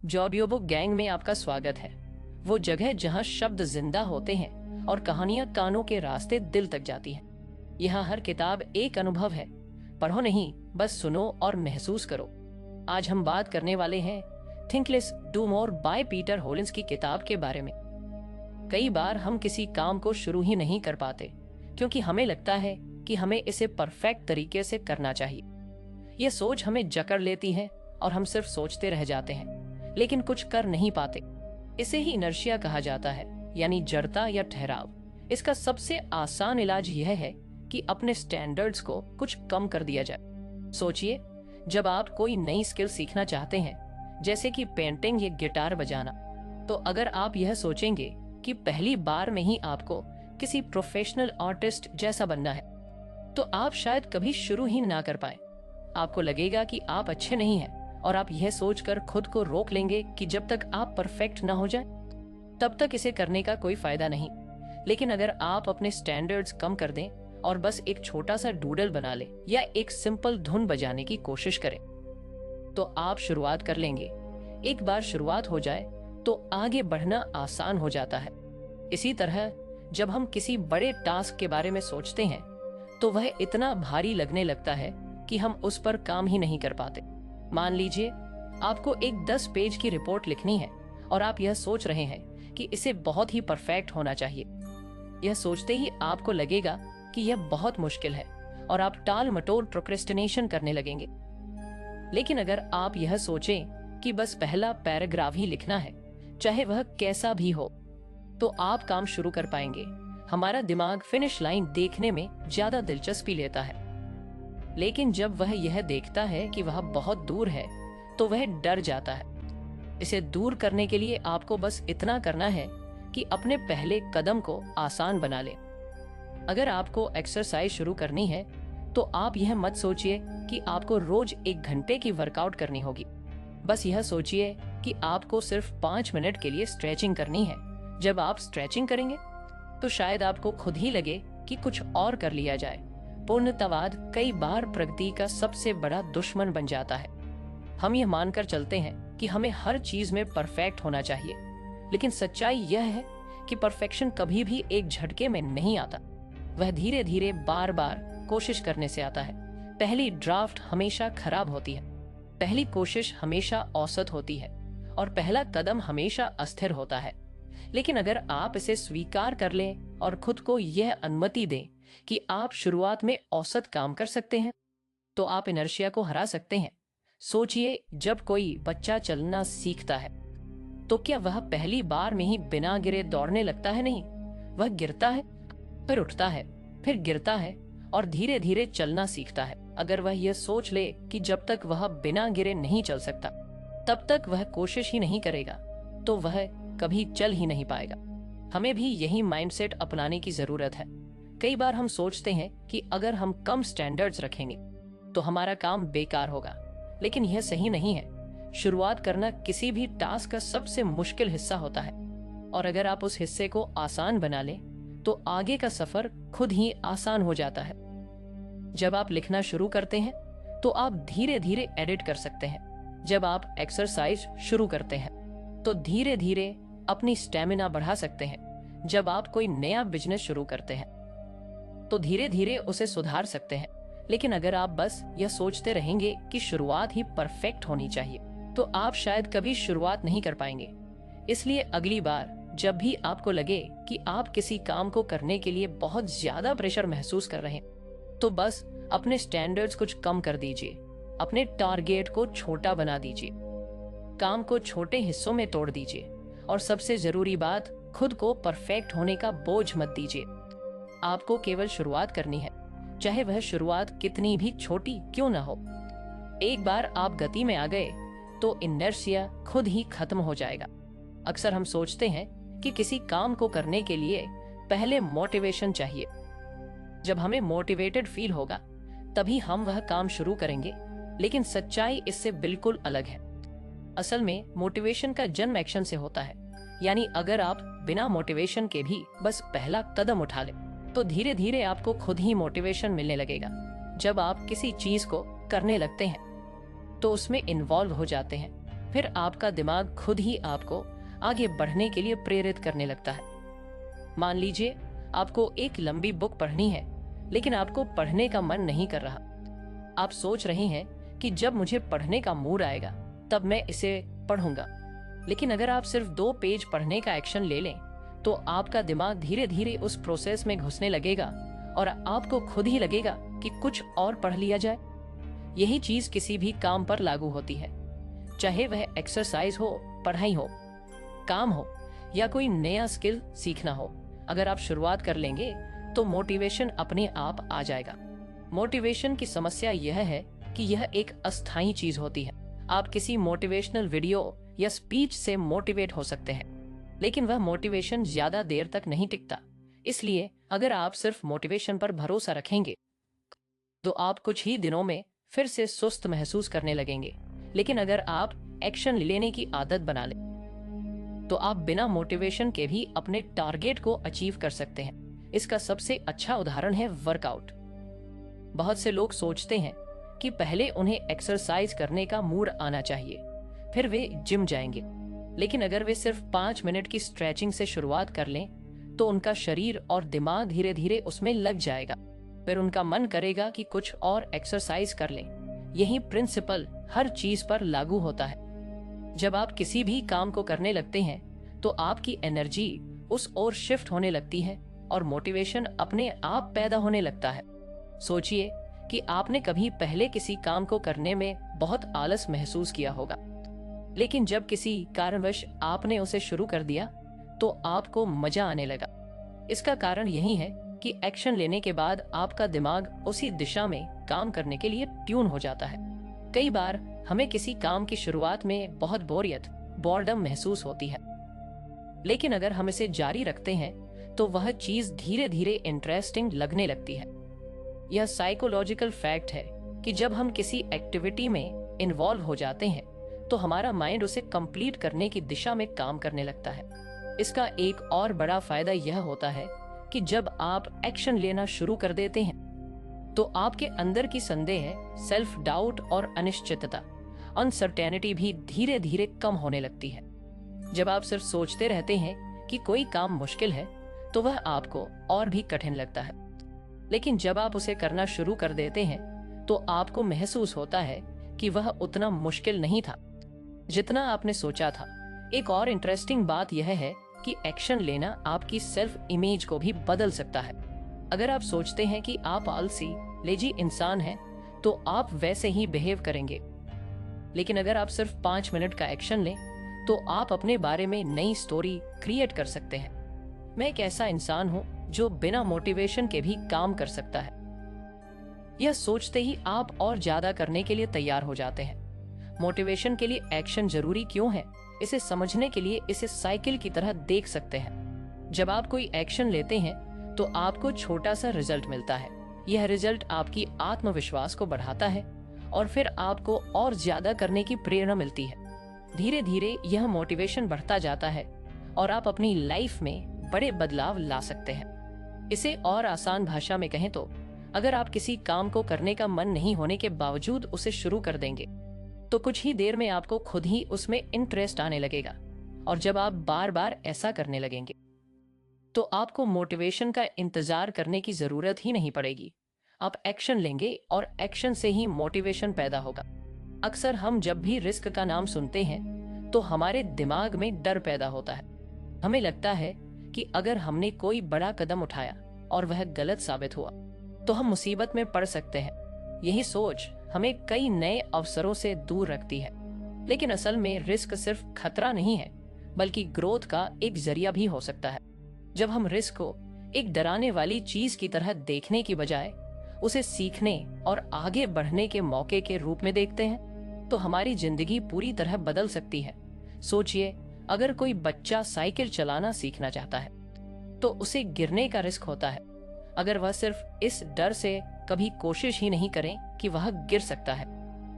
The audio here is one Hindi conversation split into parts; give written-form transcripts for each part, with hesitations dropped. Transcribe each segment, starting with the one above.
ऑडियो बुक गैंग में आपका स्वागत है। वो जगह जहां शब्द जिंदा होते हैं और कहानियां कानों के रास्ते दिल तक जाती हैं। यहाँ हर किताब एक अनुभव है। पढ़ो नहीं, बस सुनो और महसूस करो। आज हम बात करने वाले हैं think less do more by Peter Hollins की किताब के बारे में। कई बार हम किसी काम को शुरू ही नहीं कर पाते क्योंकि हमें लगता है कि हमें इसे परफेक्ट तरीके से करना चाहिए। यह सोच हमें जकड़ लेती है और हम सिर्फ सोचते रह जाते हैं लेकिन कुछ कर नहीं पाते। इसे ही इनर्शिया कहा जाता है, यानी जड़ता या ठहराव। इसका सबसे आसान इलाज यह है कि अपने स्टैंडर्ड्स को कुछ कम कर दिया जाए। सोचिए, जब आप कोई नई स्किल सीखना चाहते हैं, जैसे कि पेंटिंग या गिटार बजाना, तो अगर आप यह सोचेंगे कि पहली बार में ही आपको किसी प्रोफेशनल आर्टिस्ट जैसा बनना है, तो आप शायद कभी शुरू ही ना कर पाए। आपको लगेगा कि आप अच्छे नहीं हैं और आप यह सोचकर खुद को रोक लेंगे कि जब तक आप परफेक्ट ना हो जाए तब तक इसे करने का कोई फायदा नहीं। लेकिन अगर आप अपने स्टैंडर्ड्स कम कर दें और बस एक छोटा सा डूडल बना लें या एक सिंपल धुन बजाने की कोशिश करें, तो आप शुरुआत कर लेंगे। एक बार शुरुआत हो जाए तो आगे बढ़ना आसान हो जाता है। इसी तरह जब हम किसी बड़े टास्क के बारे में सोचते हैं तो वह इतना भारी लगने लगता है कि हम उस पर काम ही नहीं कर पाते। मान लीजिए आपको एक 10 पेज की रिपोर्ट लिखनी है और आप यह सोच रहे हैं कि इसे बहुत ही परफेक्ट होना चाहिए। यह सोचते ही आपको लगेगा कि यह बहुत मुश्किल है और आप टाल मटोल प्रोक्रेस्टिनेशन करने लगेंगे। लेकिन अगर आप यह सोचें कि बस पहला पैराग्राफ ही लिखना है, चाहे वह कैसा भी हो, तो आप काम शुरू कर पाएंगे। हमारा दिमाग फिनिश लाइन देखने में ज्यादा दिलचस्पी लेता है, लेकिन जब वह यह देखता है कि वह बहुत दूर है तो वह डर जाता है। इसे दूर करने के लिए आपको बस इतना करना है कि अपने पहले कदम को आसान बना लें। अगर आपको एक्सरसाइज शुरू करनी है तो आप यह मत सोचिए कि आपको रोज 1 घंटे की वर्कआउट करनी होगी। बस यह सोचिए कि आपको सिर्फ 5 मिनट के लिए स्ट्रेचिंग करनी है। जब आप स्ट्रेचिंग करेंगे तो शायद आपको खुद ही लगे कि कुछ और कर लिया जाए। पूर्णतावाद कई बार प्रगति का सबसे बड़ा दुश्मन बन जाता है। हम यह मानकर चलते हैं कि हमें हर चीज में परफेक्ट होना चाहिए, लेकिन सच्चाई यह है कि परफेक्शन कभी भी एक झटके में नहीं आता। वह धीरे धीरे बार बार कोशिश करने से आता है। पहली ड्राफ्ट हमेशा खराब होती है, पहली कोशिश हमेशा औसत होती है और पहला कदम हमेशा अस्थिर होता है। लेकिन अगर आप इसे स्वीकार कर लें और खुद को यह अनुमति दें कि आप शुरुआत में औसत काम कर सकते हैं, तो आप इनर्शिया को हरा सकते हैं। सोचिए, जब कोई बच्चा चलना सीखता है तो क्या वह पहली बार में ही बिना गिरे दौड़ने लगता है? नहीं, वह गिरता है, फिर उठता है, फिर गिरता है और धीरे धीरे चलना सीखता है। अगर वह यह सोच ले कि जब तक वह बिना गिरे नहीं चल सकता तब तक वह कोशिश ही नहीं करेगा, तो वह कभी चल ही नहीं पाएगा। हमें भी यही माइंडसेट अपनाने की जरूरत है। कई बार हम सोचते हैं कि अगर हम कम स्टैंडर्ड्स रखेंगे तो हमारा काम बेकार होगा, लेकिन यह सही नहीं है। शुरुआत करना किसी भी टास्क का सबसे मुश्किल हिस्सा होता है और अगर आप उस हिस्से को आसान बना लें तो आगे का सफर खुद ही आसान हो जाता है। जब आप लिखना शुरू करते हैं तो आप धीरे धीरे एडिट कर सकते हैं। जब आप एक्सरसाइज शुरू करते हैं तो धीरे धीरे अपनी स्टेमिना बढ़ा सकते हैं। जब आप कोई नया बिजनेस शुरू करते हैं तो धीरे धीरे उसे सुधार सकते हैं। लेकिन अगर आप बस यह सोचते रहेंगे कि शुरुआत ही परफेक्ट होनी चाहिए, तो आप शायद कभी शुरुआत नहीं कर पाएंगे। इसलिए अगली बार जब भी आपको लगे कि आप किसी काम को करने के लिए बहुत ज्यादा प्रेशर महसूस कर रहे हैं, तो बस अपने स्टैंडर्ड्स कुछ कम कर दीजिए। अपने टारगेट को छोटा बना दीजिए, काम को छोटे हिस्सों में तोड़ दीजिए और सबसे जरूरी बात, खुद को परफेक्ट होने का बोझ मत दीजिए। आपको केवल शुरुआत करनी है, चाहे वह शुरुआत कितनी भी छोटी क्यों ना हो। एक बार आप गति में आ गए तो इनर्शिया खुद ही खत्म हो जाएगा। अक्सर हम सोचते हैं कि किसी काम को करने के लिए पहले मोटिवेशन चाहिए। जब हमें मोटिवेटेड फील होगा तभी हम वह काम शुरू करेंगे, लेकिन सच्चाई इससे बिल्कुल अलग है। असल में मोटिवेशन का जन्म एक्शन से होता है, यानी अगर आप बिना मोटिवेशन के भी बस पहला कदम उठा लें तो धीरे धीरे आपको खुद ही मोटिवेशन मिलने लगेगा। जब आप किसी चीज को करने लगते हैं तो उसमें इन्वॉल्व हो जाते हैं, फिर आपका दिमाग खुद ही आपको आगे बढ़ने के लिए प्रेरित करने लगता है। मान लीजिए आपको एक लंबी बुक पढ़नी है, लेकिन आपको पढ़ने का मन नहीं कर रहा। आप सोच रहे हैं कि जब मुझे पढ़ने का मूड आएगा तब मैं इसे पढ़ूंगा। लेकिन अगर आप सिर्फ 2 पेज पढ़ने का एक्शन ले लें, तो आपका दिमाग धीरे धीरे उस प्रोसेस में घुसने लगेगा और आपको खुद ही लगेगा कि कुछ और पढ़ लिया जाए। यही चीज किसी भी काम पर लागू होती है, चाहे वह एक्सरसाइज हो, पढ़ाई हो, काम हो या कोई नया स्किल सीखना हो। अगर आप शुरुआत कर लेंगे तो मोटिवेशन अपने आप आ जाएगा। मोटिवेशन की समस्या यह है कि यह एक अस्थायी चीज होती है। आप किसी मोटिवेशनल वीडियो या स्पीच से मोटिवेट हो सकते हैं, लेकिन वह मोटिवेशन ज्यादा देर तक नहीं टिकता। इसलिए अगर आप सिर्फ मोटिवेशन पर भरोसा रखेंगे तो आप कुछ ही दिनों में फिर से सुस्त महसूस करने लगेंगे। लेकिन अगर आप एक्शन लेने की आदत बना लें तो आप बिना मोटिवेशन के भी अपने टारगेट को अचीव कर सकते हैं। इसका सबसे अच्छा उदाहरण है वर्कआउट। बहुत से लोग सोचते हैं कि पहले उन्हें एक्सरसाइज करने का मूड आना चाहिए, फिर वे जिम जाएंगे। लेकिन अगर वे सिर्फ 5 मिनट की स्ट्रेचिंग से शुरुआत कर लें तो उनका शरीर और दिमाग धीरे धीरे उसमें लग जाएगा। फिर उनका मन करेगा कि कुछ और एक्सरसाइज कर लें। यही प्रिंसिपल हर चीज पर लागू होता है। जब आप किसी भी काम को करने लगते हैं तो आपकी एनर्जी उस ओर शिफ्ट होने लगती है और मोटिवेशन अपने आप पैदा होने लगता है। सोचिए कि आपने कभी पहले किसी काम को करने में बहुत आलस महसूस किया होगा, लेकिन जब किसी कारणवश आपने उसे शुरू कर दिया तो आपको मजा आने लगा। इसका कारण यही है कि एक्शन लेने के बाद आपका दिमाग उसी दिशा में काम करने के लिए ट्यून हो जाता है। कई बार हमें किसी काम की शुरुआत में बहुत बोर्डम महसूस होती है, लेकिन अगर हम इसे जारी रखते हैं तो वह चीज धीरे धीरे इंटरेस्टिंग लगने लगती है। यह साइकोलॉजिकल फैक्ट है कि जब हम किसी एक्टिविटी में इन्वॉल्व हो जाते हैं तो हमारा माइंड उसे कंप्लीट करने की दिशा में काम करने लगता है। इसका एक और बड़ा फायदा यह होता है कि जब आप एक्शन लेना शुरू कर देते हैं तो आपके अंदर की संदेह, सेल्फ डाउट और अनिश्चितता, अनसर्टेनिटी भी धीरे धीरे कम होने लगती है। जब आप सिर्फ सोचते रहते हैं कि कोई काम मुश्किल है तो वह आपको और भी कठिन लगता है, लेकिन जब आप उसे करना शुरू कर देते हैं तो आपको महसूस होता है कि वह उतना मुश्किल नहीं था जितना आपने सोचा था। एक और इंटरेस्टिंग बात यह है कि एक्शन लेना आपकी सेल्फ इमेज को भी बदल सकता है। अगर आप सोचते हैं कि आप आलसी, लेजी इंसान हैं, तो आप वैसे ही बिहेव करेंगे। लेकिन अगर आप सिर्फ 5 मिनट का एक्शन लें तो आप अपने बारे में नई स्टोरी क्रिएट कर सकते हैं। मैं एक ऐसा इंसान हूं जो बिना मोटिवेशन के भी काम कर सकता है। यह सोचते ही आप और ज्यादा करने के लिए तैयार हो जाते हैं। मोटिवेशन के लिए एक्शन जरूरी क्यों है, इसे समझने के लिए इसे साइकिल की तरह देख सकते हैं। जब आप कोई एक्शन लेते हैं तो आपको छोटा सा रिजल्ट मिलता है। यह रिजल्ट आपकी आत्मविश्वास को बढ़ाता है और फिर आपको और ज्यादा करने की प्रेरणा मिलती है। धीरे धीरे यह मोटिवेशन बढ़ता जाता है और आप अपनी लाइफ में बड़े बदलाव ला सकते हैं। इसे और आसान भाषा में कहें तो अगर आप किसी काम को करने का मन नहीं होने के बावजूद उसे शुरू कर देंगे तो कुछ ही देर में आपको खुद ही उसमें इंटरेस्ट आने लगेगा। और जब आप बार बार ऐसा करने लगेंगे तो आपको मोटिवेशन का इंतजार करने की जरूरत ही नहीं पड़ेगी। आप एक्शन लेंगे और एक्शन से ही मोटिवेशन पैदा होगा। अक्सर हम जब भी रिस्क का नाम सुनते हैं तो हमारे दिमाग में डर पैदा होता है। हमें लगता है कि अगर हमने कोई बड़ा कदम उठाया और वह गलत साबित हुआ तो हम मुसीबत में पड़ सकते हैं। यही सोच हमें कई नए अवसरों से दूर रखती है। लेकिन असल में रिस्क सिर्फ खतरा नहीं है, बल्कि ग्रोथ का एक जरिया भी हो सकता है। जब हम रिस्क को एक डराने वाली चीज की तरह देखने की बजाय उसे सीखने और आगे बढ़ने के मौके के रूप में देखते हैं तो हमारी जिंदगी पूरी तरह बदल सकती है। सोचिए, अगर कोई बच्चा साइकिल चलाना सीखना चाहता है तो उसे गिरने का रिस्क होता है। अगर वह सिर्फ इस डर से कभी कोशिश ही नहीं करे कि वह गिर सकता है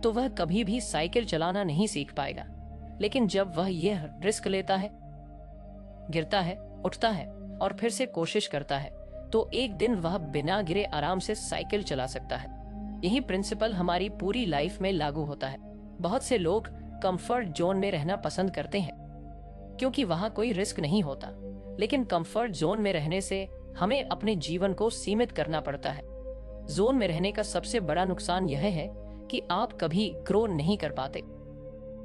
तो वह कभी भी साइकिल चलाना नहीं सीख पाएगा। लेकिन जब वह यह रिस्क लेता है, गिरता है, उठता है और फिर से कोशिश करता है तो एक दिन वह बिना गिरे आराम से साइकिल चला सकता है। यही प्रिंसिपल हमारी पूरी लाइफ में लागू होता है। बहुत से लोग कंफर्ट जोन में रहना पसंद करते हैं क्योंकि वहां कोई रिस्क नहीं होता। लेकिन कंफर्ट जोन में रहने से हमें अपने जीवन को सीमित करना पड़ता है। जोन में रहने का सबसे बड़ा नुकसान यह है कि आप कभी ग्रो नहीं कर पाते।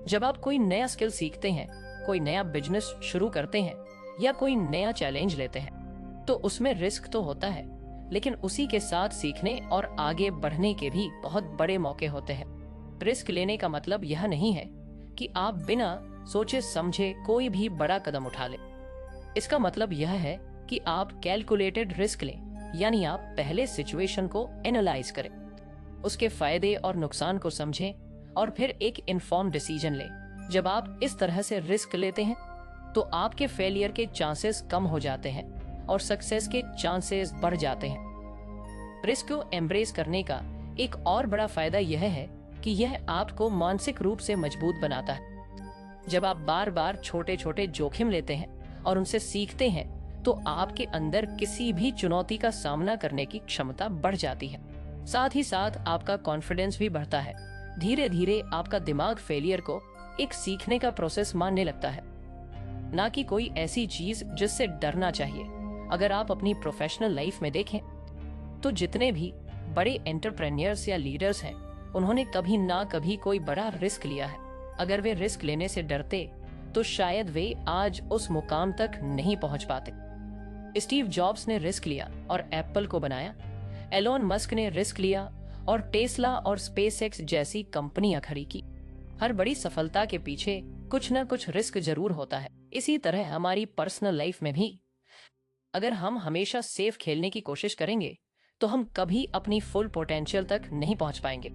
जब आप कोई नया स्किल सीखते हैं, कोई नया बिजनेस शुरू करते हैं या कोई नया चैलेंज लेते हैं, तो उसमें रिस्क तो होता है, लेकिन उसी के साथ सीखने और आगे बढ़ने के भी बहुत बड़े मौके होते हैं। रिस्क लेने का मतलब यह नहीं है कि आप बिना सोचे समझे कोई भी बड़ा कदम उठा लें। इसका मतलब यह है कि आप कैलकुलेटेड रिस्क लें, यानी आप पहले सिचुएशन को एनालाइज करें, उसके फायदे और नुकसान को समझें और फिर एक इन्फॉर्म डिसीजन लें। जब आप इस तरह से रिस्क लेते हैं तो आपके फेलियर के चांसेस कम हो जाते हैं और सक्सेस के चांसेस बढ़ जाते हैं। रिस्क को एम्ब्रेस करने का एक और बड़ा फायदा यह है कि यह आपको मानसिक रूप से मजबूत बनाता है। जब आप बार बार छोटे छोटे जोखिम लेते हैं और उनसे सीखते हैं तो आपके अंदर किसी भी चुनौती का सामना करने की क्षमता बढ़ जाती है। साथ ही साथ आपका कॉन्फिडेंस भी बढ़ता है। धीरे धीरे आपका दिमाग फेलियर को एक सीखने का प्रोसेस मानने लगता है, ना कि कोई ऐसी चीज जिससे डरना चाहिए। अगर आप अपनी प्रोफेशनल लाइफ में देखें तो जितने भी बड़े एंटरप्रेन्योर्स या लीडर्स हैं, उन्होंने कभी ना कभी कोई बड़ा रिस्क लिया है। अगर वे रिस्क लेने से डरते तो शायद वे आज उस मुकाम तक नहीं पहुंच पाते। स्टीव जॉब्स ने रिस्क लिया और एप्पल को बनाया। एलोन मस्क ने रिस्क लिया और टेस्ला और स्पेसएक्स जैसी कंपनियां खड़ी की। हर बड़ी सफलता के पीछे कुछ न कुछ रिस्क जरूर होता है। इसी तरह हमारी पर्सनल लाइफ में भी अगर हम हमेशा सेफ खेलने की कोशिश करेंगे तो हम कभी अपनी फुल पोटेंशियल तक नहीं पहुंच पाएंगे।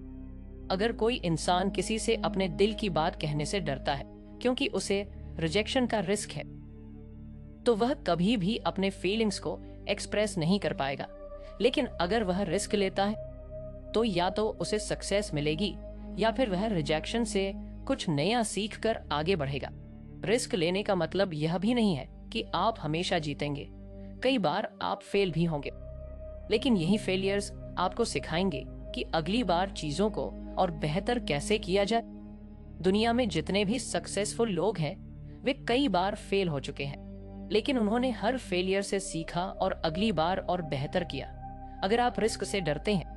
अगर कोई इंसान किसी से अपने दिल की बात कहने से डरता है क्योंकि उसे रिजेक्शन का रिस्क है, तो वह कभी भी अपने फीलिंग्स को एक्सप्रेस नहीं कर पाएगा। लेकिन अगर वह रिस्क लेता है तो या तो उसे सक्सेस मिलेगी या फिर वह रिजेक्शन से कुछ नया सीख कर आगे बढ़ेगा। रिस्क लेने का मतलब यह भी नहीं है कि आप हमेशा जीतेंगे। कई बार आप फेल भी होंगे, लेकिन यही फेलियर्स आपको सिखाएंगे कि अगली बार चीजों को और बेहतर कैसे किया जाए। दुनिया में जितने भी सक्सेसफुल लोग हैं, वे कई बार फेल हो चुके हैं, लेकिन उन्होंने हर फेलियर से सीखा और अगली बार और बेहतर किया। अगर आप रिस्क से डरते हैं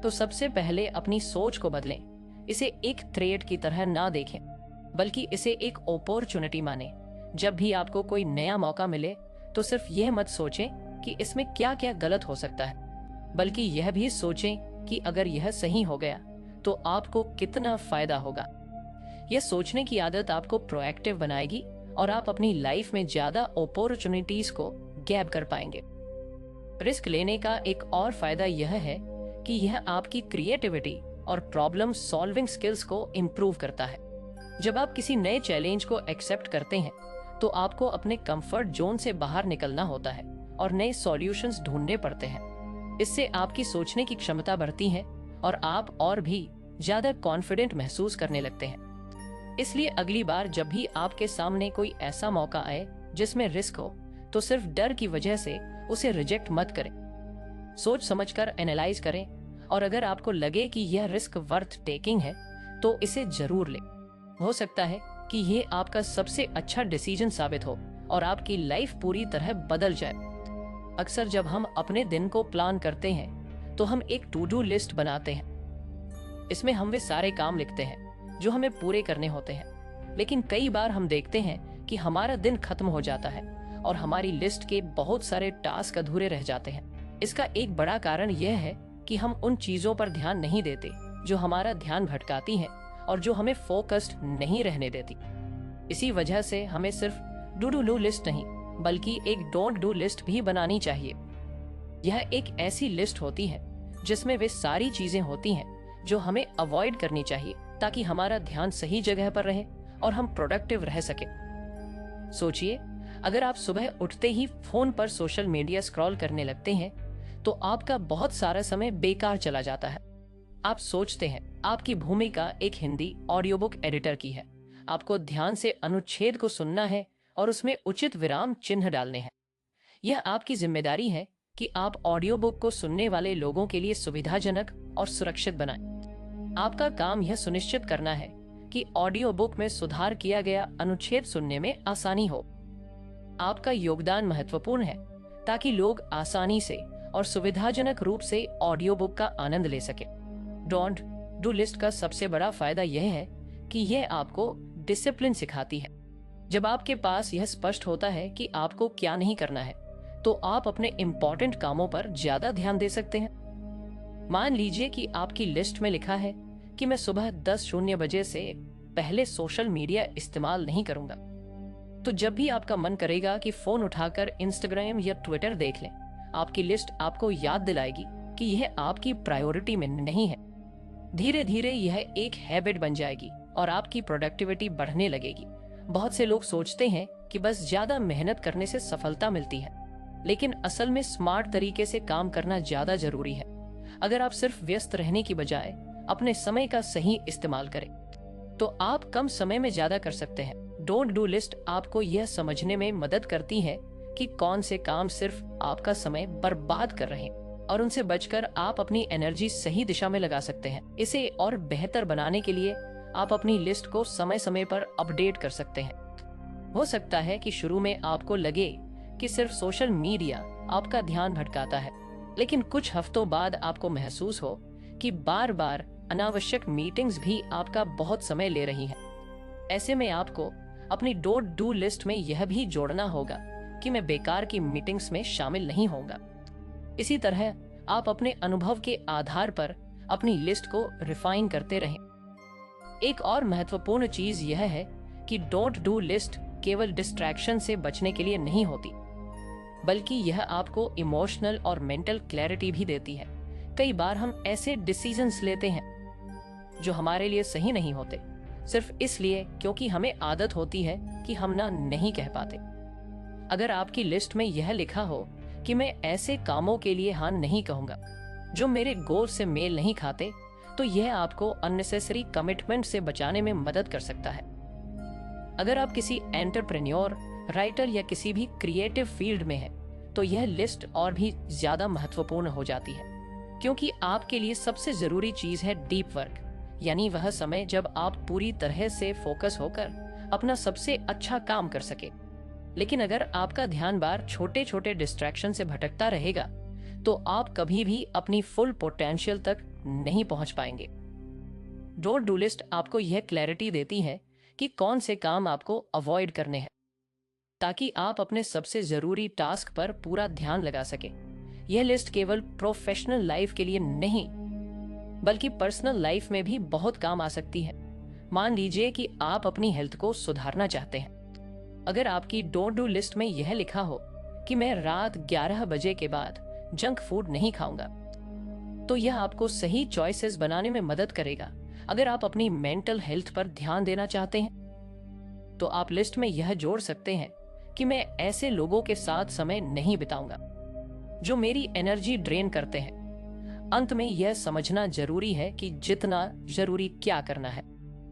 तो सबसे पहले अपनी सोच को बदलें। इसे एक थ्रेट की तरह ना देखें, बल्कि इसे एक अपॉर्चुनिटी माने। जब भी आपको कोई नया मौका मिले तो सिर्फ यह मत सोचें कि इसमें क्या क्या गलत हो सकता है, बल्कि यह भी सोचें कि अगर यह सही हो गया तो आपको कितना फायदा होगा। यह सोचने की आदत आपको प्रोएक्टिव बनाएगी और आप अपनी लाइफ में ज्यादा अपॉर्चुनिटीज को ग्रैब कर पाएंगे। रिस्क लेने का एक और फायदा यह है कि यह आपकी क्रिएटिविटी और प्रॉब्लम सॉल्विंग स्किल्स को इम्प्रूव करता है। जब आप किसी नए चैलेंज को एक्सेप्ट करते हैं तो आपको अपने कंफर्ट जोन से बाहर निकलना होता है और नए सॉल्यूशंस ढूंढने पड़ते हैं। इससे आपकी सोचने की क्षमता बढ़ती है और आप और भी ज्यादा कॉन्फिडेंट महसूस करने लगते हैं। इसलिए अगली बार जब भी आपके सामने कोई ऐसा मौका आए जिसमें रिस्क हो, तो सिर्फ डर की वजह से उसे रिजेक्ट मत करें। सोच समझकर एनालाइज करें और अगर आपको लगे कि यह रिस्क वर्थ टेकिंग है तो इसे जरूर लें। हो सकता है कि ये आपका सबसे अच्छा डिसीजन साबित हो और आपकी लाइफ पूरी तरह बदल जाए। अक्सर जब हम अपने दिन को प्लान करते हैं तो हम एक टू डू लिस्ट बनाते हैं। इसमें हम वे सारे काम लिखते हैं जो हमें पूरे करने होते हैं, लेकिन कई बार हम देखते हैं कि हमारा दिन खत्म हो जाता है और हमारी लिस्ट के बहुत सारे टास्क अधूरे रह जाते हैं। इसका एक बड़ा कारण यह है कि हम उन चीजों पर ध्यान नहीं देते जो हमारा ध्यान भटकाती हैं और जो हमें फोकस्ड नहीं रहने देती। इसी वजह से हमें सिर्फ डू लिस्ट नहीं बल्कि एक डोंट डू लिस्ट भी बनानी चाहिए। यह एक ऐसी लिस्ट होती है जिसमें वे सारी चीजें होती हैं जो हमें अवॉइड करनी चाहिए ताकि हमारा ध्यान सही जगह पर रहे और हम प्रोडक्टिव रह सके। सोचिए, अगर आप सुबह उठते ही फोन पर सोशल मीडिया स्क्रॉल करने लगते हैं तो आपका बहुत सारा समय बेकार चला जाता है। आप सोचते हैं आपकी भूमिका एक हिंदी ऑडियो बुक एडिटर की है। आपको ध्यान से अनुच्छेद को सुनना है और उसमें उचित विराम चिन्ह डालने हैं। यह आपकी जिम्मेदारी है कि आप ऑडियो बुक को सुनने वाले लोगों के लिए सुविधाजनक और सुरक्षित बनाएं। आपका काम यह सुनिश्चित करना है कि ऑडियो बुक में सुधार किया गया अनुच्छेद सुनने में आसानी हो। आपका योगदान महत्वपूर्ण है ताकि लोग आसानी से और सुविधाजनक रूप से ऑडियो बुक का आनंद ले सके। डोंट डू लिस्ट का सबसे बड़ा फायदा यह है कि यह आपको डिसिप्लिन सिखाती है। जब आपके पास यह स्पष्ट होता है कि आपको क्या नहीं करना है, तो आप अपने इम्पोर्टेंट कामों पर ज्यादा ध्यान दे सकते हैं। मान लीजिए कि आपकी लिस्ट में लिखा है कि मैं सुबह 10:00 बजे से पहले सोशल मीडिया इस्तेमाल नहीं करूंगा। तो जब भी आपका मन करेगा कि फोन उठाकर इंस्टाग्राम या ट्विटर देख लें, आपकी लिस्ट आपको याद दिलाएगी कि यह आपकी प्रायोरिटी में नहीं है। धीरे धीरे यह एक हैबिट बन जाएगी और आपकी प्रोडक्टिविटी बढ़ने लगेगी। बहुत से लोग सोचते हैं कि बस ज्यादा मेहनत करने से सफलता मिलती है, लेकिन असल में स्मार्ट तरीके से काम करना ज्यादा जरूरी है। अगर आप सिर्फ व्यस्त रहने की बजाय अपने समय का सही इस्तेमाल करें, तो आप कम समय में ज्यादा कर सकते हैं। डोंट डू लिस्ट आपको यह समझने में मदद करती है कि कौन से काम सिर्फ आपका समय बर्बाद कर रहे हैं और उनसे बचकर आप अपनी एनर्जी सही दिशा में लगा सकते हैं। इसे और बेहतर बनाने के लिए आप अपनी लिस्ट को समय समय पर अपडेट कर सकते हैं। हो सकता है कि शुरू में आपको लगे कि सिर्फ सोशल मीडिया आपका ध्यान भटकाता है, लेकिन कुछ हफ्तों बाद आपको महसूस हो कि बार बार अनावश्यक मीटिंग्स भी आपका बहुत समय ले रही हैं। ऐसे में आपको अपनी डोंट डू लिस्ट में यह भी जोड़ना होगा कि मैं बेकार की मीटिंग्स में शामिल नहीं होऊंगा। इसी तरह आप अपने अनुभव के आधार पर अपनी लिस्ट को रिफाइन करते रहें। एक और महत्वपूर्ण चीज यह है कि डोंट डू लिस्ट केवल डिस्ट्रैक्शन से बचने के लिए नहीं होती, बल्कि यह आपको इमोशनल और मेंटल क्लैरिटी भी देती है। कई बार हम ऐसे डिसीजंस लेते हैं जो हमारे लिए सही नहीं होते, सिर्फ इसलिए क्योंकि हमें आदत होती है कि हम ना नहीं कह पाते। अगर आपकी लिस्ट में यह लिखा हो कि मैं ऐसे कामों के लिए हाँ नहीं कहूंगा जो मेरे गोल से मेल नहीं खाते, तो यह आपको अननेसेसरी कमिटमेंट से बचाने में मदद कर सकता है। अगर आप किसी एंटरप्रेन्योर, राइटर या किसी भी क्रिएटिव फील्ड में हैं, तो यह लिस्ट और भी ज्यादा महत्वपूर्ण हो जाती है, क्योंकि आपके लिए सबसे जरूरी चीज है डीप वर्क, यानी वह समय जब आप पूरी तरह से फोकस होकर अपना सबसे अच्छा काम कर सके। लेकिन अगर आपका ध्यान बार छोटे छोटे डिस्ट्रैक्शन से भटकता रहेगा, तो आप कभी भी अपनी फुल पोटेंशियल तक नहीं पहुंच पाएंगे। डोंट डू लिस्ट आपको यह क्लैरिटी देती है कि कौन से काम आपको अवॉइड करने हैं, ताकि आप अपने सबसे जरूरी टास्क पर पूरा ध्यान लगा सके। यह लिस्ट केवल प्रोफेशनल लाइफ के लिए नहीं, बल्कि पर्सनल लाइफ में भी बहुत काम आ सकती है। मान लीजिए कि आप अपनी हेल्थ को सुधारना चाहते हैं। अगर आपकी डोंट डू लिस्ट में यह लिखा हो कि मैं रात 11 बजे के बाद जंक फूड नहीं खाऊंगा, तो यह आपको सही चॉइसेस बनाने में मदद करेगा। अगर आप अपनी मेंटल हेल्थ पर ध्यान देना चाहते हैं, तो आप लिस्ट में यह जोड़ सकते हैं कि मैं ऐसे लोगों के साथ समय नहीं बिताऊंगा जो मेरी एनर्जी ड्रेन करते हैं। अंत में यह समझना जरूरी है कि जितना जरूरी क्या करना है,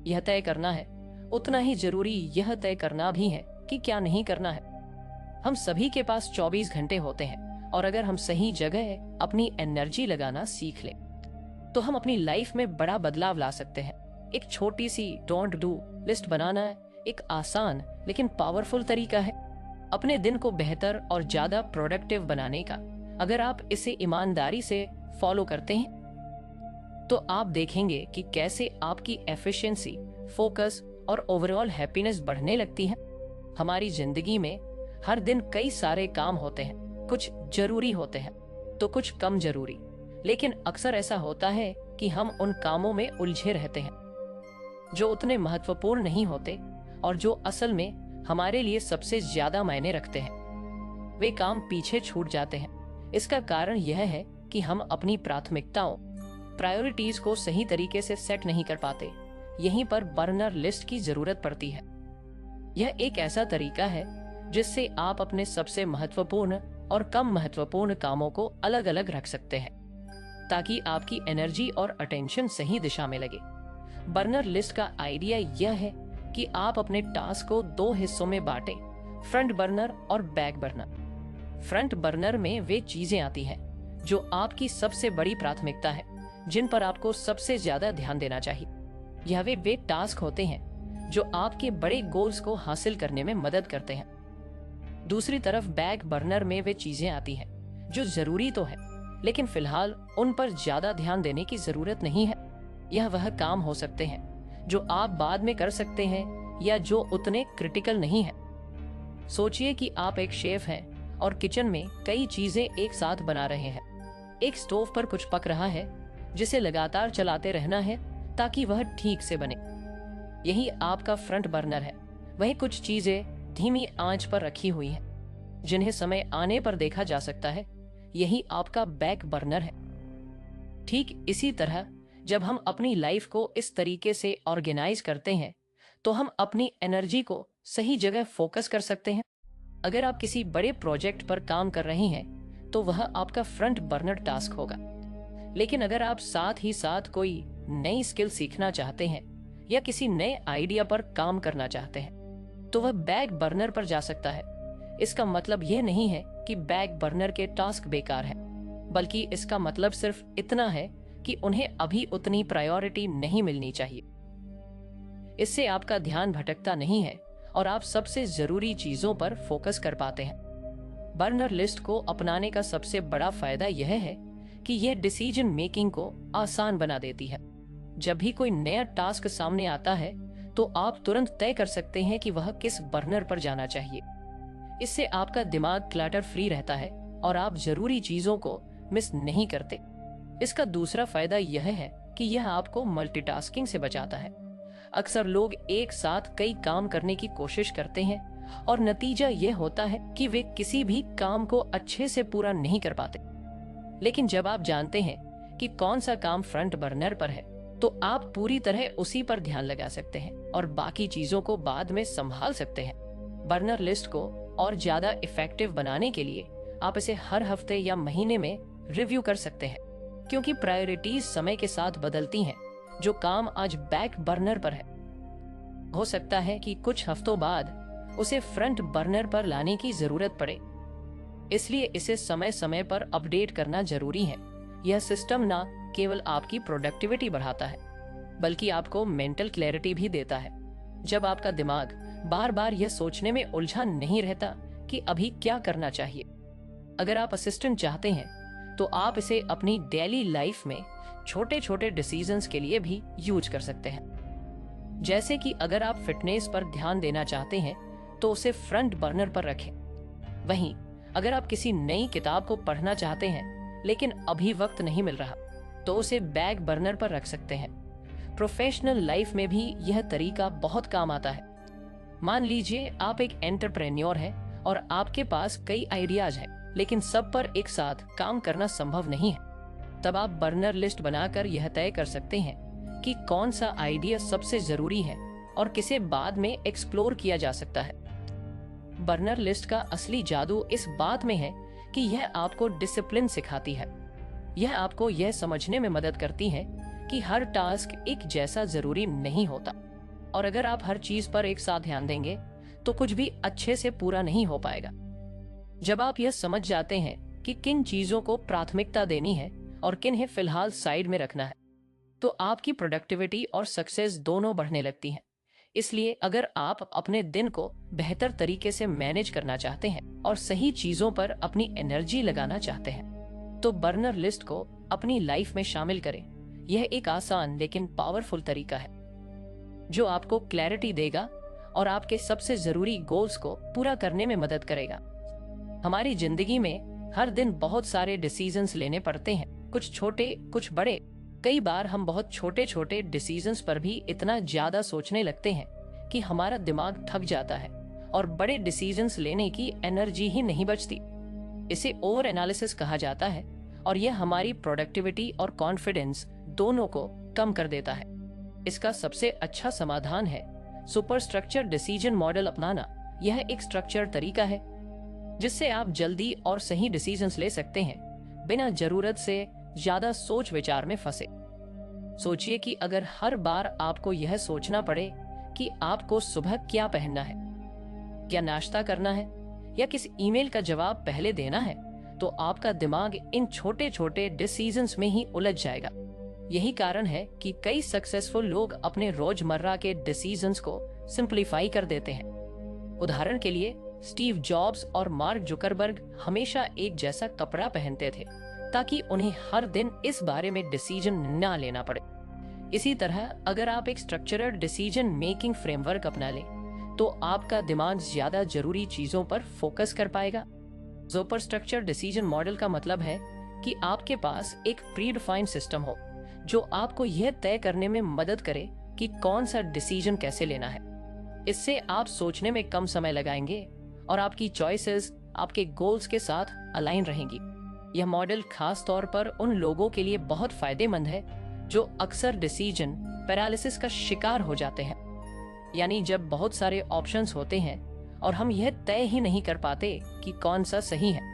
यह तय करना है, उतना ही जरूरी यह तय करना भी है कि क्या नहीं करना है। हम सभी के पास 24 घंटे होते हैं, और अगर हम सही जगह अपनी एनर्जी लगाना सीख लें, तो हम अपनी लाइफ में बड़ा बदलाव ला सकते हैं। एक छोटी सी डोंट डू लिस्ट बनाना एक आसान लेकिन पावरफुल तरीका है अपने दिन को बेहतर और ज्यादा प्रोडक्टिव बनाने का। अगर आप इसे ईमानदारी से फॉलो करते हैं, तो आप देखेंगे कि कैसे आपकी एफिशिएंसी, फोकस और ओवरऑल हैप्पीनेस बढ़ने लगती है। हमारी जिंदगी में हर दिन कई सारे काम होते हैं, कुछ जरूरी होते हैं तो कुछ कम जरूरी, लेकिन अक्सर ऐसा होता है कि हम उन कामों में उलझे रहते हैं जो उतने महत्वपूर्ण नहीं होते और जो असल में हमारे लिए सबसे ज्यादा मायने रखते हैं। वे काम पीछे छूट जाते हैं। इसका कारण यह है कि हम अपनी प्राथमिकताओं, प्रायोरिटीज को सही तरीके से सेट नहीं कर पाते। यहीं पर बर्नर लिस्ट की जरूरत पड़ती है। यह एक ऐसा तरीका है जिससे आप अपने सबसे महत्वपूर्ण और कम महत्वपूर्ण कामों को अलग अलग रख सकते हैं, ताकि आपकी एनर्जी और अटेंशन सही दिशा में लगे। बर्नर लिस्ट का आइडिया यह है कि आप अपने टास्क को 2 हिस्सों में बांटें, फ्रंट बर्नर और बैक बर्नर। फ्रंट बर्नर में वे चीजें आती हैं जो आपकी सबसे बड़ी प्राथमिकता है, जिन पर आपको सबसे ज्यादा ध्यान देना चाहिए। यह वे टास्क होते हैं जो आपके बड़े गोल्स को हासिल करने में मदद करते हैं। दूसरी तरफ बैक बर्नर में वे चीजें आती हैं जो जरूरी तो है, लेकिन फिलहाल उन पर ज्यादा ध्यान देने की जरूरत नहीं है। यह वह काम हो सकते हैं जो आप बाद में कर सकते हैं या जो उतने क्रिटिकल नहीं है। सोचिए कि आप एक शेफ हैं और किचन में कई चीजें एक साथ बना रहे हैं। एक स्टोव पर कुछ पक रहा है जिसे लगातार चलाते रहना है ताकि वह ठीक से बने। यही आपका फ्रंट बर्नर है। वहीं कुछ चीजें धीमी आंच पर रखी हुई हैं जिन्हें समय आने पर देखा जा सकता है। यही आपका बैक बर्नर है। ठीक इसी तरह जब हम अपनी लाइफ को इस तरीके से ऑर्गेनाइज करते हैं तो हम अपनी एनर्जी को सही जगह फोकस कर सकते हैं। अगर आप किसी बड़े प्रोजेक्ट पर काम कर रहे हैं तो वह आपका फ्रंट बर्नर टास्क होगा। लेकिन अगर आप साथ ही साथ कोई नई स्किल सीखना चाहते हैं या किसी नए आइडिया पर काम करना चाहते हैं तो वह बैक बर्नर पर जा सकता है। इसका मतलब यह नहीं है कि बैक बर्नर के टास्क बेकार हैं, बल्कि इसका मतलब सिर्फ इतना है कि उन्हें अभी उतनी प्रायोरिटी नहीं मिलनी चाहिए। इससे आपका ध्यान भटकता नहीं है और आप सबसे जरूरी चीजों पर फोकस कर पाते हैं। बर्नर लिस्ट को अपनाने का सबसे बड़ा फायदा यह है कि यह डिसीजन मेकिंग को आसान बना देती है। जब भी कोई नया टास्क सामने आता है तो आप तुरंत तय कर सकते हैं कि वह किस बर्नर पर जाना चाहिए। इससे आपका दिमाग क्लटर फ्री रहता है और आप जरूरी चीजों को मिस नहीं करते। इसका दूसरा फायदा यह है कि यह आपको मल्टीटास्किंग से बचाता है। अक्सर लोग एक साथ कई काम करने की कोशिश करते हैं और नतीजा यह होता है कि वे किसी भी काम को अच्छे से पूरा नहीं कर पाते। लेकिन जब आप जानते हैं कि कौन सा काम फ्रंट बर्नर पर है तो आप पूरी तरह उसी पर ध्यान लगा सकते हैं और बाकी चीजों को बाद में संभाल सकते हैं। बर्नर लिस्ट को और ज्यादा इफेक्टिव बनाने के लिए आप इसे हर हफ्ते या महीने में रिव्यू कर सकते हैं, क्योंकि प्रायोरिटीज समय के साथ बदलती हैं। जो काम आज बैक बर्नर पर है हो सकता है कि कुछ हफ्तों बाद उसे फ्रंट बर्नर पर लाने की जरूरत पड़े। इसलिए इसे समय समय पर अपडेट करना जरूरी है। यह सिस्टम ना केवल आपकी प्रोडक्टिविटी बढ़ाता है बल्कि आपको मेंटल क्लैरिटी भी देता है। जब आपका दिमाग बार बार यह सोचने में उलझा नहीं रहता कि अभी क्या करना चाहिए। अगर आप असिस्टेंट चाहते हैं तो आप इसे अपनी डेली लाइफ में छोटे छोटे डिसीजंस के लिए भी यूज कर सकते हैं। जैसे कि अगर आप फिटनेस पर ध्यान देना चाहते हैं तो उसे फ्रंट बर्नर पर रखें। वहीं अगर आप किसी नई किताब को पढ़ना चाहते हैं लेकिन अभी वक्त नहीं मिल रहा तो उसे बैक बर्नर पर रख सकते हैं। प्रोफेशनल लाइफ में भी यह तरीका बहुत काम आता है। मान लीजिए आप एक एंटरप्रेन्योर हैं और आपके पास कई आइडियाज हैं लेकिन सब पर एक साथ काम करना संभव नहीं है। तब आप बर्नर लिस्ट बनाकर यह तय कर सकते हैं कि कौन सा आइडिया सबसे जरूरी है और किसे बाद में एक्सप्लोर किया जा सकता है। बर्नर लिस्ट का असली जादू इस बात में है कि यह आपको डिसिप्लिन सिखाती है। यह आपको यह समझने में मदद करती है कि हर टास्क एक जैसा जरूरी नहीं होता और अगर आप हर चीज पर एक साथ ध्यान देंगे तो कुछ भी अच्छे से पूरा नहीं हो पाएगा। जब आप यह समझ जाते हैं कि किन चीजों को प्राथमिकता देनी है और किन्हें फिलहाल साइड में रखना है तो आपकी प्रोडक्टिविटी और सक्सेस दोनों बढ़ने लगती हैं। इसलिए अगर आप अपने दिन को बेहतर तरीके से मैनेज करना चाहते हैं और सही चीजों पर अपनी एनर्जी लगाना चाहते हैं तो बर्नर लिस्ट को अपनी लाइफ में शामिल करें। यह एक आसान लेकिन पावरफुल तरीका है जो आपको क्लैरिटी देगा और आपके सबसे जरूरी गोल्स को पूरा करने में मदद करेगा। हमारी जिंदगी में हर दिन बहुत सारे डिसीजंस लेने पड़ते हैं, कुछ छोटे कुछ बड़े। कई बार हम बहुत छोटे छोटे डिसीजंस पर भी इतना ज्यादा सोचने लगते हैं कि हमारा दिमाग थक जाता है और बड़े डिसीजंस लेने की एनर्जी ही नहीं बचती। इसे ओवर एनालिसिस कहा जाता है और यह हमारी प्रोडक्टिविटी और कॉन्फिडेंस दोनों को कम कर देता है। इसका सबसे अच्छा समाधान है सुपर स्ट्रक्चर डिसीजन मॉडल अपनाना। यह एक स्ट्रक्चर तरीका है जिससे आप जल्दी और सही डिसीजंस ले सकते हैं बिना जरूरत से ज्यादा सोच विचार में फंसे। सोचिए कि अगर हर बार आपको यह सोचना पड़े कि आपको सुबह क्या पहनना है, क्या नाश्ता करना है या किस ईमेल का जवाब पहले देना है तो आपका दिमाग इन छोटे छोटे डिसीजंस में ही उलझ जाएगा। यही कारण है कि कई सक्सेसफुल लोग अपने रोजमर्रा के डिसीजंस को सिंपलीफाई कर देते हैं। उदाहरण के लिए स्टीव जॉब्स और मार्क जुकरबर्ग हमेशा एक जैसा कपड़ा पहनते थे ताकि उन्हें हर दिन इस बारे में डिसीजन ना लेना पड़े। इसी तरह अगर आप एक स्ट्रक्चर्ड डिसीजन मेकिंग फ्रेमवर्क अपना लें तो आपका दिमाग ज्यादा जरूरी चीजों पर फोकस कर पाएगा। सुपर स्ट्रक्चर डिसीजन मॉडल का मतलब है कि आपके पास एक प्री डिफाइंड सिस्टम हो जो आपको यह तय करने में मदद करे कि कौन सा डिसीजन कैसे लेना है। इससे आप सोचने में कम समय लगाएंगे और आपकी चॉइसेस आपके गोल्स के साथ अलाइन रहेंगी। यह मॉडल खास तौर पर उन लोगों के लिए बहुत फायदेमंद है जो अक्सर डिसीजन पैरालिसिस का शिकार हो जाते हैं, यानी जब बहुत सारे ऑप्शंस होते हैं और हम यह तय ही नहीं कर पाते कि कौन सा सही है।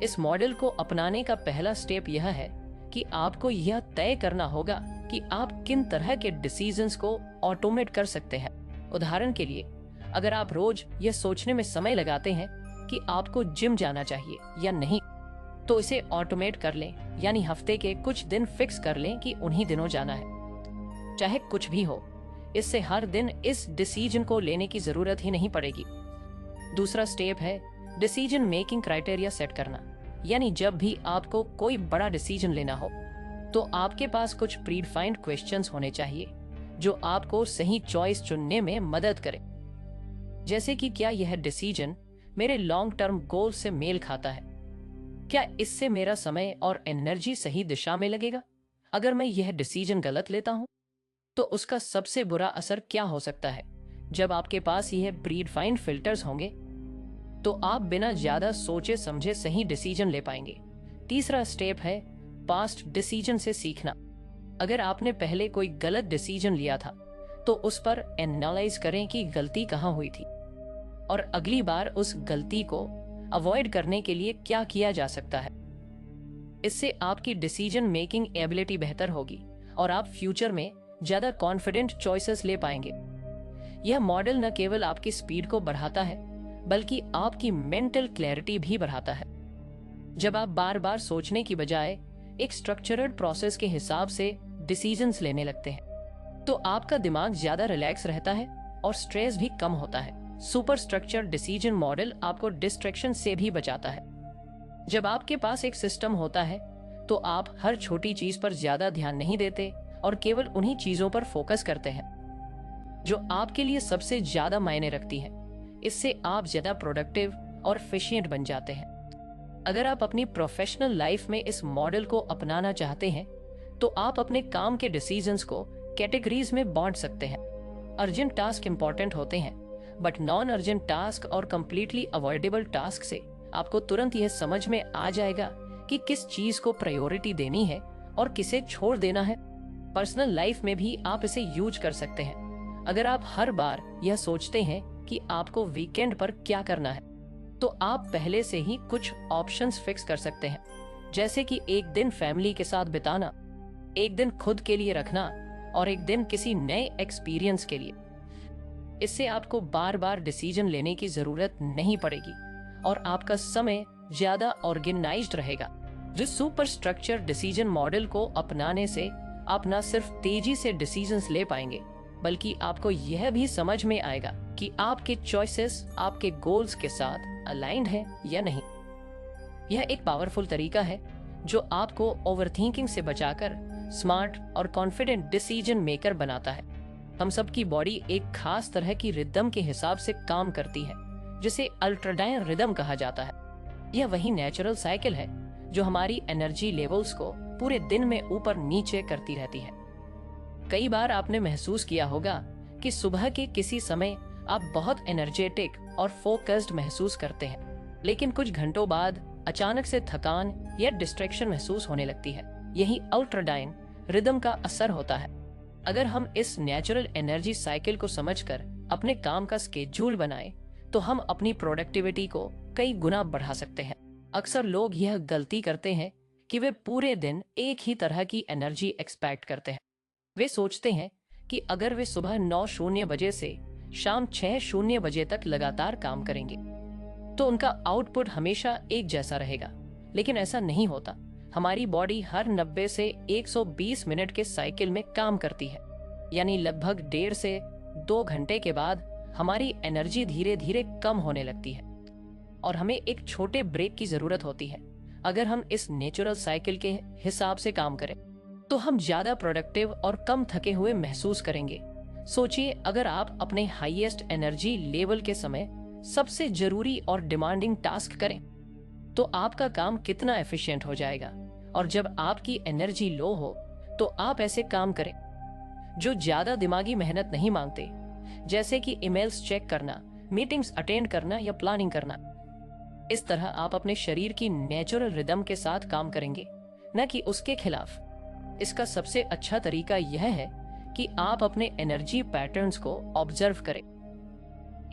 इस मॉडल को अपनाने का पहला स्टेप यह है कि आपको यह तय करना होगा कि आप किन तरह के डिसीजंस को ऑटोमेट कर सकते हैं। उदाहरण के लिए, अगर आप रोज यह सोचने में समय लगाते हैं कि आपको जिम जाना चाहिए या नहीं, तो इसे ऑटोमेट कर लें, यानी हफ्ते के कुछ दिन फिक्स कर लें कि उन्हीं दिनों जाना है। चाहे कुछ भी हो, इससे हर दिन इस डिसीजन को लेने की जरूरत ही नहीं पड़ेगी। दूसरा स्टेप है डिसीजन मेकिंग क्राइटेरिया सेट करना, यानी जब भी आपको कोई बड़ा डिसीजन लेना हो तो आपके पास कुछ प्रीडिफाइंड क्वेश्चंस होने चाहिए जो आपको सही चॉइस चुनने में मदद करें। जैसे कि क्या यह डिसीजन मेरे लॉन्ग टर्म गोल से मेल खाता है? क्या इससे मेरा समय और एनर्जी सही दिशा में लगेगा? अगर मैं यह डिसीजन गलत लेता हूं तो उसका सबसे बुरा असर क्या हो सकता है? जब आपके पास यह प्रीडिफाइंड फिल्टर्स होंगे तो आप बिना ज्यादा सोचे समझे सही डिसीजन ले पाएंगे। तीसरा स्टेप है पास्ट डिसीजन से सीखना। अगर आपने पहले कोई गलत डिसीजन लिया था तो उस पर एनालाइज करें कि गलती कहां हुई थी और अगली बार उस गलती को अवॉइड करने के लिए क्या किया जा सकता है। इससे आपकी डिसीजन मेकिंग एबिलिटी बेहतर होगी और आप फ्यूचर में ज्यादा कॉन्फिडेंट चॉइसेस ले पाएंगे। यह मॉडल न केवल आपकी स्पीड को बढ़ाता है बल्कि आपकी मेंटल क्लैरिटी भी बढ़ाता है। जब आप बार बार सोचने की बजाय एक स्ट्रक्चर्ड प्रोसेस के हिसाब से डिसीजंस लेने लगते हैं तो आपका दिमाग ज्यादा रिलैक्स रहता है और स्ट्रेस भी कम होता है। सुपर स्ट्रक्चर डिसीजन मॉडल आपको डिस्ट्रैक्शन से भी बचाता है। जब आपके पास एक सिस्टम होता है तो आप हर छोटी चीज पर ज्यादा ध्यान नहीं देते और केवल उन्हीं चीजों पर फोकस करते हैं जो आपके लिए सबसे ज्यादा मायने रखती हैं। इससे आप ज्यादा प्रोडक्टिव और एफिशिएंट बन जाते हैं। अगर आप अपनी प्रोफेशनल लाइफ में इस मॉडल को अपनाना चाहते हैं तो आप अपने काम के डिसीजंस को कैटेगरीज में बांट सकते हैं। अर्जेंट टास्क इंपॉर्टेंट होते हैं, बट नॉन अर्जेंट टास्क और कंप्लीटली अवॉइडेबल टास्क से आपको तुरंत यह समझ में आ जाएगा कि किस चीज को प्रायोरिटी देनी है और किसे छोड़ देना है। पर्सनल लाइफ में भी आप इसे यूज कर सकते हैं। अगर आप हर बार यह सोचते हैं कि आपको वीकेंड पर क्या करना है तो आप पहले से ही कुछ ऑप्शंस फिक्स कर सकते हैं, जैसे कि एक दिन फैमिली के साथ बिताना, एक दिन खुद के लिए रखना और एक दिन किसी नए एक्सपीरियंस के लिए। इससे आपको बार बार डिसीजन लेने की जरूरत नहीं पड़ेगी और आपका समय ज्यादा ऑर्गेनाइज्ड रहेगा। जिस सुपर स्ट्रक्चर डिसीजन मॉडल को अपनाने से आप न सिर्फ तेजी से डिसीजंस ले पाएंगे बल्कि आपको यह भी समझ में आएगा कि आपके चॉइसेस आपके गोल्स के साथ अलाइंड है या नहीं। यह एक पावरफुल तरीका है जो आपको ओवरथिंकिंग से बचाकर स्मार्ट और कॉन्फिडेंट डिसीजन मेकर बनाता है। हम सबकी बॉडी एक खास तरह की रिदम के हिसाब से काम करती है जिसे अल्ट्राडाइन रिदम कहा जाता है। यह वही नेचुरल साइकिल है जो हमारी एनर्जी लेवल्स को पूरे दिन में ऊपर नीचे करती रहती है। कई बार आपने महसूस किया होगा कि सुबह के किसी समय आप बहुत एनर्जेटिक और फोकस्ड महसूस करते हैं, लेकिन कुछ घंटों बाद अचानक से थकान या डिस्ट्रैक्शन महसूस होने लगती है। यही अल्ट्राडाइन रिदम का असर होता है। अगर हम इस नेचुरल एनर्जी साइकिल को समझकर अपने काम का स्केड्यूल बनाएं, तो हम अपनी प्रोडक्टिविटी को कई गुना बढ़ा सकते हैं। अक्सर लोग यह गलती करते हैं कि वे पूरे दिन एक ही तरह की एनर्जी एक्सपेक्ट करते हैं। वे सोचते हैं कि अगर वे सुबह 9:00 बजे से शाम 6:00 बजे तक लगातार काम करेंगे तो उनका आउटपुट हमेशा एक जैसा रहेगा, लेकिन ऐसा नहीं होता। हमारी बॉडी हर 90 से 120 मिनट के साइकिल में काम करती है। यानी लगभग 1.5 से 2 घंटे के बाद हमारी एनर्जी धीरे धीरे कम होने लगती है और हमें एक छोटे ब्रेक की जरूरत होती है। अगर हम इस नेचुरल साइकिल के हिसाब से काम करें तो हम ज्यादा प्रोडक्टिव और कम थके हुए महसूस करेंगे। सोचिए, अगर आप अपने हाईएस्ट एनर्जी लेवल के समय सबसे जरूरी और डिमांडिंग टास्क करें तो आपका काम कितना एफिशिएंट हो जाएगा। और जब आपकी एनर्जी लो हो तो आप ऐसे काम करें जो ज्यादा दिमागी मेहनत नहीं मांगते, जैसे कि ईमेल्स चेक करना, मीटिंग्स अटेंड करना या प्लानिंग करना। इस तरह आप अपने शरीर की नेचुरल रिदम के साथ काम करेंगे, न कि उसके खिलाफ। इसका सबसे अच्छा तरीका यह है कि आप अपने एनर्जी पैटर्न्स को ऑब्जर्व करें।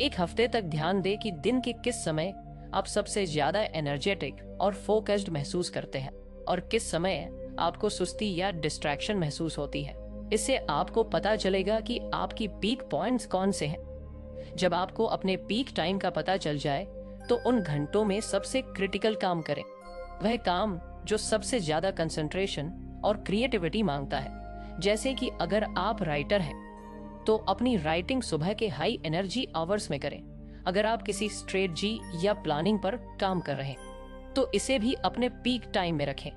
एक हफ्ते तक ध्यान दें कि दिन के किस समय आप सबसे ज्यादा एनर्जेटिक और फोकस्ड महसूस करते हैं और किस समय आपको सुस्ती या डिस्ट्रैक्शन महसूस होती है। इससे आपको पता चलेगा कि आपकी पीक पॉइंट्स कौन से हैं। जब आपको अपने पीक टाइम का पता चल जाए तो उन घंटों में सबसे क्रिटिकल काम करें, वह काम जो सबसे ज्यादा कंसंट्रेशन और क्रिएटिविटी मांगता है। जैसे कि अगर आप राइटर हैं तो अपनी राइटिंग सुबह के हाई एनर्जी आवर्स में करें। अगर आप किसी स्ट्रेटजी या प्लानिंग पर काम कर रहे हैं तो इसे भी अपने पीक टाइम में रखें।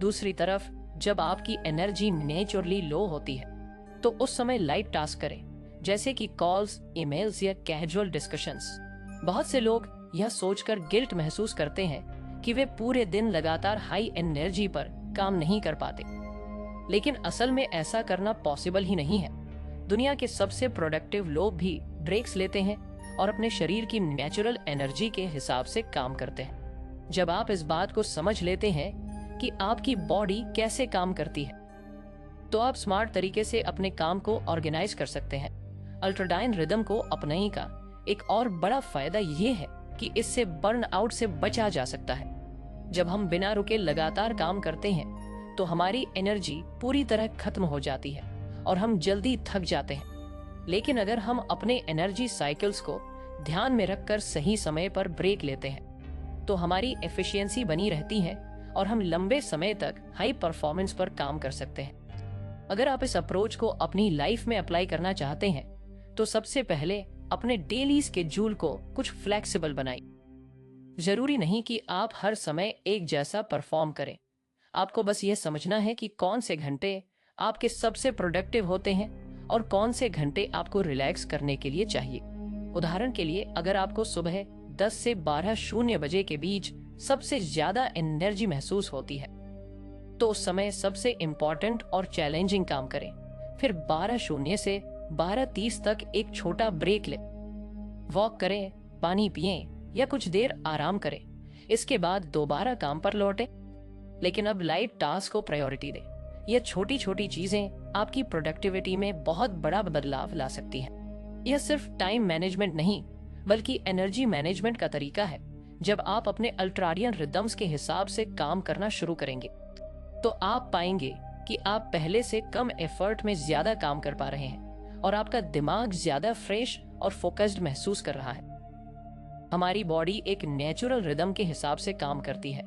दूसरी तरफ, जब आपकी एनर्जी नेचुरली लो होती है तो उस समय लाइट टास्क करें, जैसे कि कॉल्स, ईमेल्स या कैजुअल डिस्कशंस। बहुत से लोग यह सोचकर गिल्ट महसूस करते हैं कि वे पूरे दिन लगातार हाई एनर्जी पर काम नहीं कर पाते, लेकिन असल में ऐसा करना पॉसिबल ही नहीं है। दुनिया के सबसे प्रोडक्टिव लोग भी ब्रेक्स लेते हैं और अपने शरीर की नेचुरल एनर्जी के हिसाब से काम करते हैं। जब आप इस बात को समझ लेते हैं कि आपकी बॉडी कैसे काम करती है तो आप स्मार्ट तरीके से अपने काम को ऑर्गेनाइज कर सकते हैं। अल्ट्राडाइन रिदम को अपनाने का एक और बड़ा फायदा ये है कि इससे बर्न आउट से बचा जा सकता है। जब हम बिना रुके लगातार काम करते हैं तो हमारी एनर्जी पूरी तरह खत्म हो जाती है और हम जल्दी थक जाते हैं। लेकिन अगर हम अपने एनर्जी साइकिल्स को ध्यान में रखकर सही समय पर ब्रेक लेते हैं तो हमारी एफिशिएंसी बनी रहती है और हम लंबे समय तक हाई परफॉर्मेंस पर काम कर सकते हैं। अगर आप इस अप्रोच को अपनी लाइफ में अप्लाई करना चाहते हैं तो सबसे पहले अपने डेली स्केड्यूल को कुछ फ्लेक्सिबल बनाइए। जरूरी नहीं कि आप हर समय एक जैसा परफॉर्म करें। आपको बस यह समझना है कि कौन से घंटे आपके सबसे प्रोडक्टिव होते हैं और कौन से घंटे आपको रिलैक्स करने के लिए चाहिए। उदाहरण के लिए, अगर आपको सुबह 10 से 12:00 बजे के बीच सबसे ज्यादा एनर्जी महसूस होती है तो उस समय सबसे इम्पोर्टेंट और चैलेंजिंग काम करें। फिर 12:00 से 12:30 तक एक छोटा ब्रेक लें, वॉक करें, पानी पिएं या कुछ देर आराम करें। इसके बाद दोबारा काम पर लौटें, लेकिन अब लाइट टास्क को प्रायोरिटी दें। यह छोटी छोटी चीजें आपकी प्रोडक्टिविटी में बहुत बड़ा बदलाव ला सकती हैं। यह सिर्फ टाइम मैनेजमेंट नहीं बल्कि एनर्जी मैनेजमेंट का तरीका है। जब आप अपने अल्ट्राडियन रिदम्स के हिसाब से काम करना शुरू करेंगे तो आप पाएंगे कि आप पहले से कम एफर्ट में ज्यादा काम कर पा रहे हैं और आपका दिमाग ज्यादा फ्रेश और फोकस्ड महसूस कर रहा है। हमारी बॉडी एक नेचुरल रिदम के हिसाब से काम करती है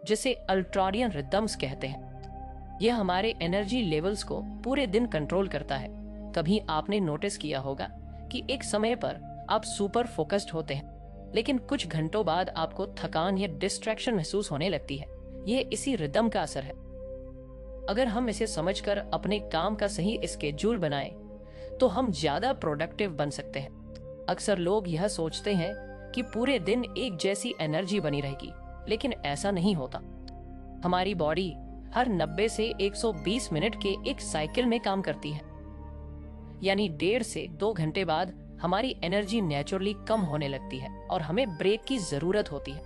जिसे अल्ट्राडियन रिदम्स कहते हैं। यह हमारे एनर्जी लेवल्स को पूरे दिन कंट्रोल करता है। कभी आपने नोटिस किया होगा कि एक समय पर आप सुपर फोकस्ड होते हैं लेकिन कुछ घंटों बाद आपको थकान या डिस्ट्रैक्शन महसूस होने लगती है। यह इसी रिदम का असर है। अगर हम इसे समझकर अपने काम का सही स्केड्यूल बनाएं तो हम ज्यादा प्रोडक्टिव बन सकते हैं। अक्सर लोग यह सोचते हैं कि पूरे दिन एक जैसी एनर्जी बनी रहेगी, लेकिन ऐसा नहीं होता। हमारी बॉडी हर 90 से 120 मिनट के एक साइकिल में काम करती है, यानी 1.5 से 2 घंटे बाद हमारी एनर्जी नेचुरली कम होने लगती है और हमें ब्रेक की जरूरत होती है।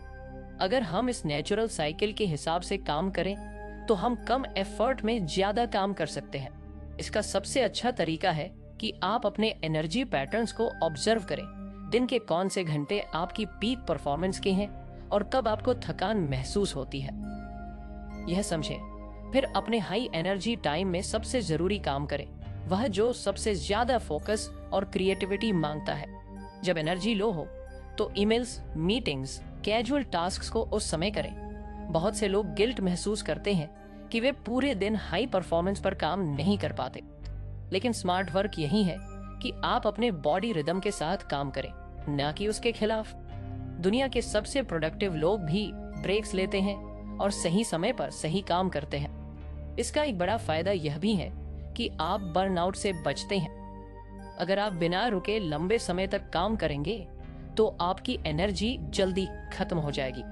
अगर हम इस नेचुरल साइकिल के हिसाब से काम करें तो हम कम एफर्ट में ज्यादा काम कर सकते हैं। इसका सबसे अच्छा तरीका है कि आप अपने एनर्जी पैटर्न्स को ऑब्जर्व करें। दिन के कौन से घंटे आपकी पीक परफॉर्मेंस के हैं और कब आपको थकान महसूस होती है, यह समझें। फिर अपने हाई एनर्जी टाइम में सबसे जरूरी काम करें, वह जो सबसे ज्यादा फोकस और क्रिएटिविटी मांगता है। जब एनर्जी लो हो तो ईमेल्स, मीटिंग्स, कैजुअल टास्क्स को उस समय करें। बहुत से लोग गिल्ट महसूस करते हैं कि वे पूरे दिन हाई परफॉर्मेंस पर काम नहीं कर पाते। लेकिन स्मार्ट वर्क यही है कि आप अपने बॉडी रिदम के साथ काम करें, ना कि उसके खिलाफ। दुनिया के सबसे प्रोडक्टिव लोग भी ब्रेक्स लेते हैं और सही समय पर सही काम करते हैं। इसका एक बड़ा फायदा यह भी है कि आप बर्नआउट से बचते हैं। अगर आप बिना रुके लंबे समय तक काम करेंगे तो आपकी एनर्जी जल्दी खत्म हो जाएगी।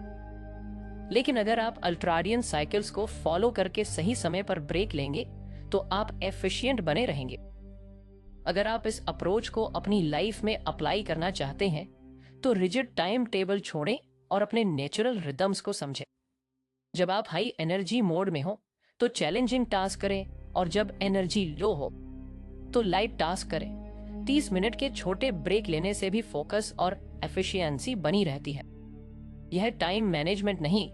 लेकिन अगर आप अल्ट्राडियन साइकिल्स को फॉलो करके सही समय पर ब्रेक लेंगे तो आप एफिशिएंट बने रहेंगे। अगर आप इस अप्रोच को अपनी लाइफ में अप्लाई करना चाहते हैं तो रिजिड टाइम टेबल छोड़ें और अपने नेचुरल रिदम्स को समझें। जब आप हाई एनर्जी मोड में हो तो चैलेंजिंग टास्क करें, और जब एनर्जी लो हो तो लाइट टास्क करें। 30 मिनट के छोटे ब्रेक लेने से भी फोकस और एफिशिएंसी बनी रहती है। यह टाइम मैनेजमेंट नहीं,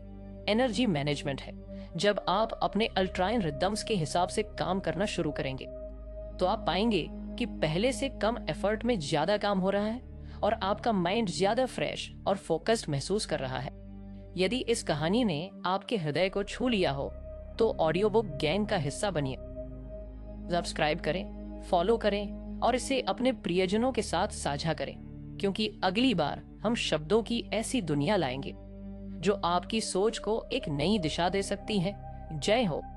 एनर्जी मैनेजमेंट है। जब आप अपने अल्ट्राइन रिदम्स के हिसाब से काम करना शुरू करेंगे तो आप पाएंगे कि पहले से कम एफर्ट में ज्यादा काम हो रहा है और आपका माइंड ज्यादा फ्रेश और फोकस्ड महसूस कर रहा है। यदि इस कहानी ने आपके हृदय को छू लिया हो तो ऑडियो बुक गैंग का हिस्सा बनिए। सब्सक्राइब करें, फॉलो करें और इसे अपने प्रियजनों के साथ साझा करें, क्योंकि अगली बार हम शब्दों की ऐसी दुनिया लाएंगे जो आपकी सोच को एक नई दिशा दे सकती है। जय हो।